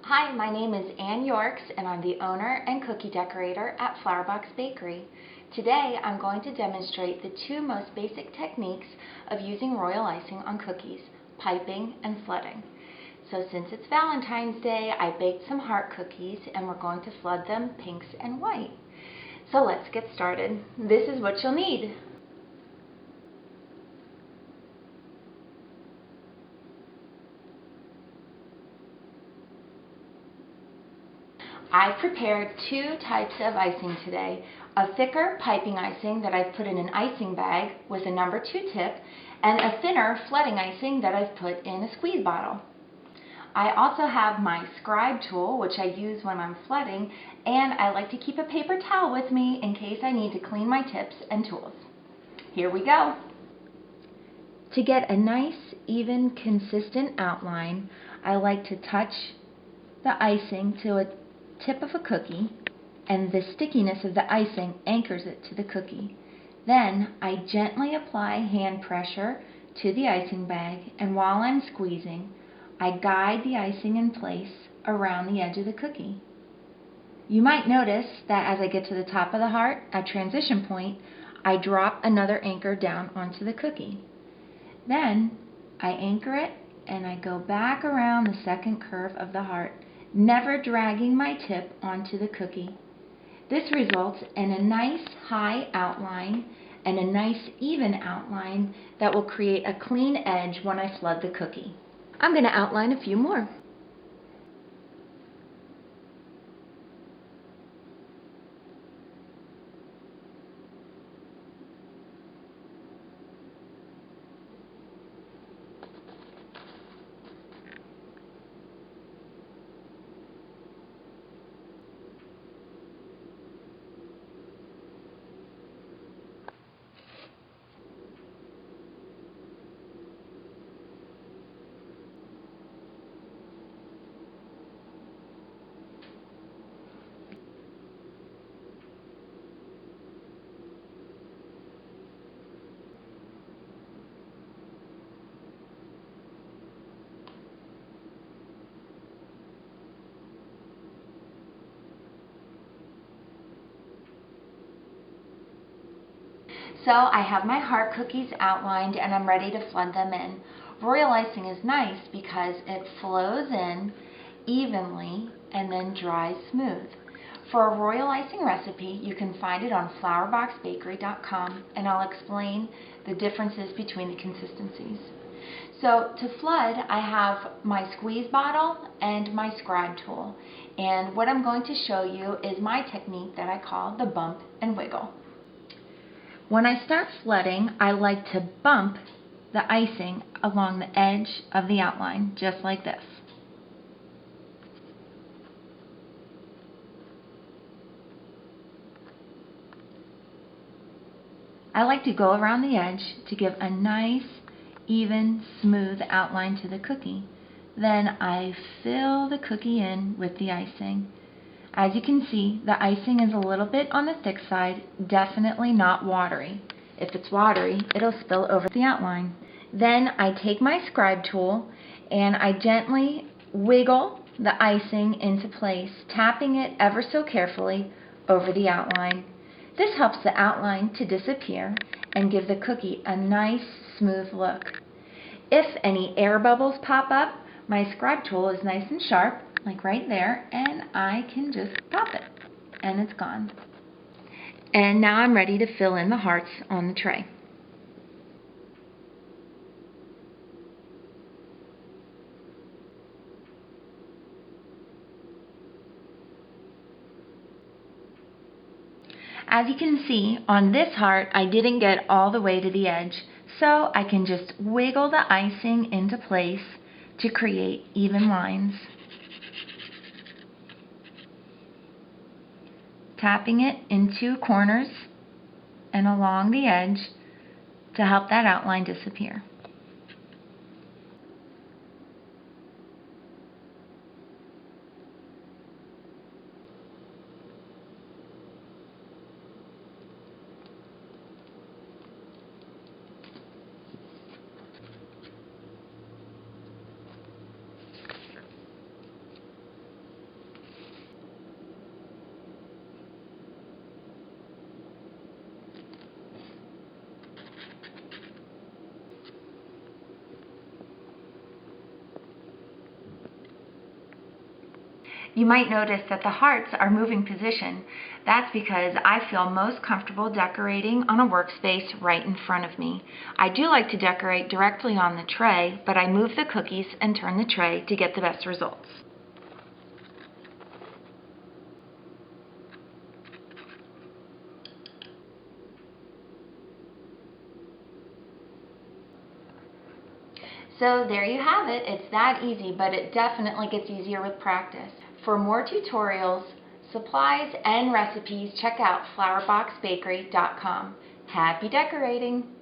Hi, my name is Ann Yorks and I'm the owner and cookie decorator at Flowerbox Bakery. Today I'm going to demonstrate the two most basic techniques of using royal icing on cookies, piping and flooding. So since it's Valentine's Day, I baked some heart cookies and we're going to flood them pinks and white. So let's get started. This is what you'll need. I've prepared two types of icing today. A thicker piping icing that I've put in an icing bag with a number 2 tip, and a thinner flooding icing that I've put in a squeeze bottle. I also have my scribe tool, which I use when I'm flooding, and I like to keep a paper towel with me in case I need to clean my tips and tools. Here we go. To get a nice, even, consistent outline, I like to touch the icing to a tip of a cookie, and the stickiness of the icing anchors it to the cookie. Then I gently apply hand pressure to the icing bag, and while I'm squeezing, I guide the icing in place around the edge of the cookie. You might notice that as I get to the top of the heart, at transition point, I drop another anchor down onto the cookie. Then I anchor it and I go back around the second curve of the heart, never dragging my tip onto the cookie. This results in a nice high outline and a nice even outline that will create a clean edge when I flood the cookie. I'm going to outline a few more. So I have my heart cookies outlined and I'm ready to flood them in. Royal icing is nice because it flows in evenly and then dries smooth. For a royal icing recipe, you can find it on flowerboxbakery.com, and I'll explain the differences between the consistencies. So to flood, I have my squeeze bottle and my scribe tool. And what I'm going to show you is my technique that I call the bump and wiggle. When I start flooding, I like to bump the icing along the edge of the outline, just like this. I like to go around the edge to give a nice, even, smooth outline to the cookie. Then I fill the cookie in with the icing. As you can see, the icing is a little bit on the thick side, definitely not watery. If it's watery, it'll spill over the outline. Then I take my scribe tool and I gently wiggle the icing into place, tapping it ever so carefully over the outline. This helps the outline to disappear and give the cookie a nice, smooth look. If any air bubbles pop up, my scribe tool is nice and sharp, like right there, and I can just pop it, and it's gone. And now I'm ready to fill in the hearts on the tray. As you can see, on this heart, I didn't get all the way to the edge, so I can just wiggle the icing into place to create even lines. Tapping it into corners and along the edge to help that outline disappear. You might notice that the hearts are moving position. That's because I feel most comfortable decorating on a workspace right in front of me. I do like to decorate directly on the tray, but I move the cookies and turn the tray to get the best results. So there you have it. It's that easy, but it definitely gets easier with practice. For more tutorials, supplies, and recipes, check out flowerboxbakery.com. Happy decorating!